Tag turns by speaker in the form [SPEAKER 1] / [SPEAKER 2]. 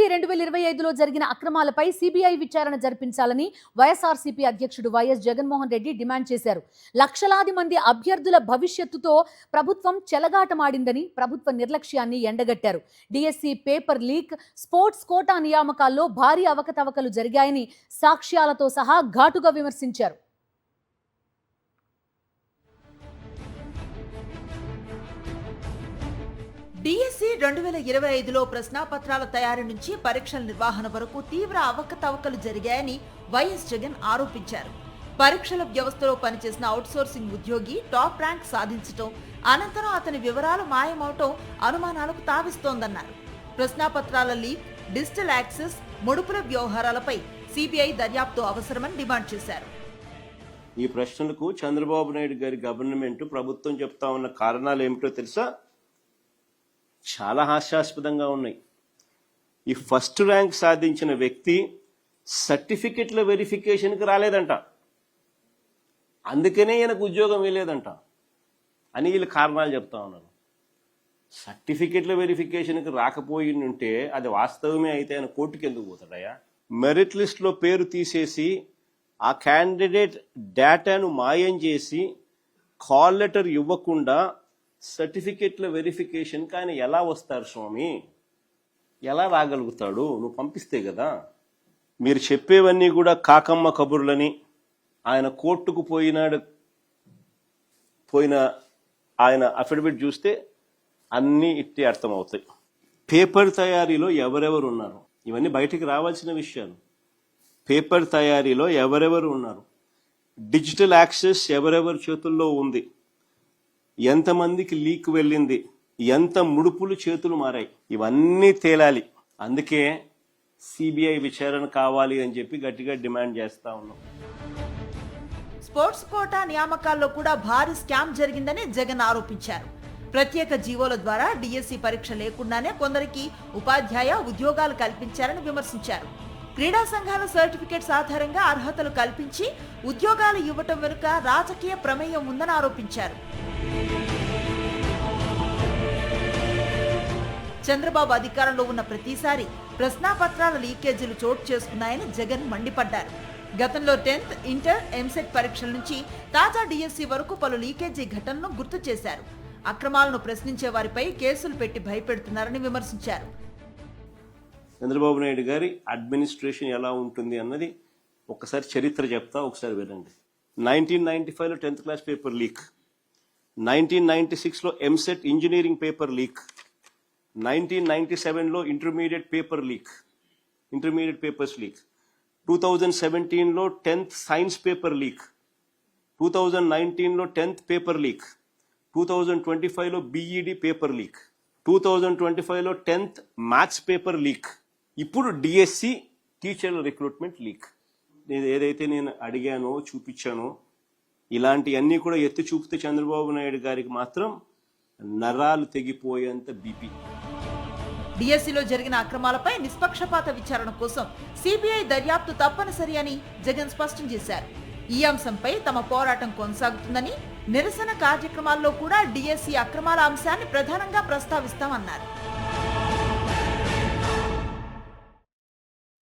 [SPEAKER 1] DSC 2025లో జరిగిన అక్రమాలపై CBI విచారణ జరిపించాలని వైఎస్ఆర్సీపీ అధ్యక్షుడు వైఎస్ జగన్మోహన్ రెడ్డి డిమాండ్ చేశారు. లక్షలాది మంది అభ్యర్థుల భవిష్యత్తుతో ప్రభుత్వం చెలగాటమాడిందని ప్రభుత్వ నిర్లక్ష్యాన్ని ఎండగట్టారు. DSC paper leak, sports quota నియామకాల్లో భారీ అవకతవకలు జరిగాయని సాక్ష్యాలతో సహా ఘాటుగా విమర్శించారు.
[SPEAKER 2] డిఎస్సి 2025లో ప్రశ్నాపత్రాల తయారీ నుంచి పరీక్షల నిర్వహణ వరకు తీవ్ర అవకతవకలు జరిగాయని వైఎస్ జగన్ ఆరోపించారు. పరీక్షల వ్యవస్థలో పనిచేసిన అవుట్సోర్సింగ్ ఉద్యోగి టాప్ ర్యాంక్ సాధించటం, అనంతరం అతని వివరాలు మాయమవటం అనుమానాలకు తావిస్తోందన్నారు. ప్రశ్నాపత్రాల లీక్, డిజిటల్ యాక్సెస్, ముడుపుల వ్యవహారాలపై సిబిఐ దర్యాప్తు అవసరమని డిమాండ్ చేశారు.
[SPEAKER 3] ఈ ప్రశ్నలకు చంద్రబాబు నాయుడు గారి గవర్నమెంట్ ప్రభుత్వం చెప్తా ఉన్న కారణాలు ఏమిటో తెలుసా? చాలా హాస్యాస్పదంగా ఉన్నాయి. ఈ ఫస్ట్ ర్యాంక్ సాధించిన వ్యక్తి సర్టిఫికెట్ల వెరిఫికేషన్కి రాలేదంట, అందుకనే ఈయనకు ఉద్యోగం ఇవ్వలేదంట అని వీళ్ళు కారణాలు చెప్తా ఉన్నారు. సర్టిఫికెట్ల వెరిఫికేషన్కి రాకపోయి ఉంటే అది వాస్తవమే అయితే ఆయన కోర్టుకి ఎందుకు పోతాడయా? మెరిట్ లిస్ట్లో పేరు తీసేసి ఆ క్యాండిడేట్ డేటాను మాయం చేసి కాల్ లెటర్ ఇవ్వకుండా సర్టిఫికెట్ల వెరిఫికేషన్కి ఆయన ఎలా వస్తారు స్వామి? ఎలా రాగలుగుతాడు? నువ్వు పంపిస్తే కదా. మీరు చెప్పేవన్నీ కూడా కాకమ్మ కబుర్లని. ఆయన కోర్టుకు పోయిన ఆయన అఫిడవిట్ చూస్తే అన్నీ ఇట్టే అర్థమవుతాయి. పేపర్ తయారీలో ఎవరెవరు ఉన్నారు, ఇవన్నీ బయటికి రావాల్సిన విషయాలు. పేపర్ తయారీలో ఎవరెవరు ఉన్నారు, డిజిటల్ యాక్సెస్ ఎవరెవరి చేతుల్లో ఉంది, ఎంతమందికి లీక్ వెళ్ళింది, ఎంత ముడుపులు చేతులు మారాయి, ఇవన్నీ తేలాలి. అందుకే సిబిఐ విచారణ కావాలి అని చెప్పి గట్టిగా డిమాండ్ చేస్తా ఉన్నాం.
[SPEAKER 2] స్పోర్ట్స్ కోటా నియామకాల్లో కూడా భారీ స్కామ్ జరిగిందని జగన్ ఆరోపించారు. ప్రత్యేక జీవోల ద్వారా డిఎస్సి పరీక్ష లేకుండానే కొందరికి ఉపాధ్యాయ ఉద్యోగాలు కల్పించారని విమర్శించారు. క్రీడా సంఘాల సర్టిఫికెట్స్ ఆధారంగా అర్హతలు కల్పించి ఉద్యోగాలు ఇవ్వటం వెనుక రాజకీయ ప్రమేయం ఉందని ఆరోపించారు. చంద్రబాబు అధికారంలో ఉన్న ప్రతిసారి ప్రశ్నాపత్రాల లీకేజీలు చోటు చేసుకున్నాయని జగన్ మండిపడ్డారు. గతంలో 10th, ఇంటర్, ఎంసెట్ పరీక్షల నుంచి తాజా డిఎస్సి వరకు పలు లీకేజీ ఘటనలను గుర్తు చేశారు. అక్రమాలను ప్రశ్నించే వారిపై కేసులు పెట్టి భయపెడుతున్నారని విమర్శించారు.
[SPEAKER 3] చంద్రబాబు నాయుడు గారి అడ్మినిస్ట్రేషన్ ఎలా ఉంటుంది అన్నది ఒకసారి చరిత్ర చెప్తా, ఒకసారి వినండి. 1995లో 10th క్లాస్ పేపర్ లీక్, 1996లో ఎంసెట్ ఇంజనీరింగ్ పేపర్ లీక్, 1997లో ఇంటర్మీడియట్ పేపర్స్ లీక్, 2017లో 10th సైన్స్ పేపర్ లీక్, 2019లో 10th పేపర్ లీక్, 2025లో బీఈడి పేపర్ లీక్, 2025లో 10th మ్యాథ్స్ పేపర్ లీక్, ఇప్పుడు డిఎస్సి టీచర్ల రిక్రూట్మెంట్ లీక్. ఏదైతే నేను అడిగానో చూపించానో ఇలాంటివన్నీ కూడా ఎత్తి చూపితే చంద్రబాబు నాయుడు గారికి మాత్రం నరాలు తెగిపోయేంత బీపీ.
[SPEAKER 2] డిఎస్సిలో జరిగిన అక్రమాలపై నిష్పక్షపాత విచారణ కోసం సిబిఐ దర్యాప్తు తప్పనిసరి అని జగన్ స్పష్టం చేశారు. ఈ అంశంపై తమ పోరాటం కొనసాగుతుందని, నిరసన కార్యక్రమాల్లో కూడా డిఎస్సి అక్రమాల అంశాన్ని ప్రధానంగా ప్రస్తావిస్తామన్నారు.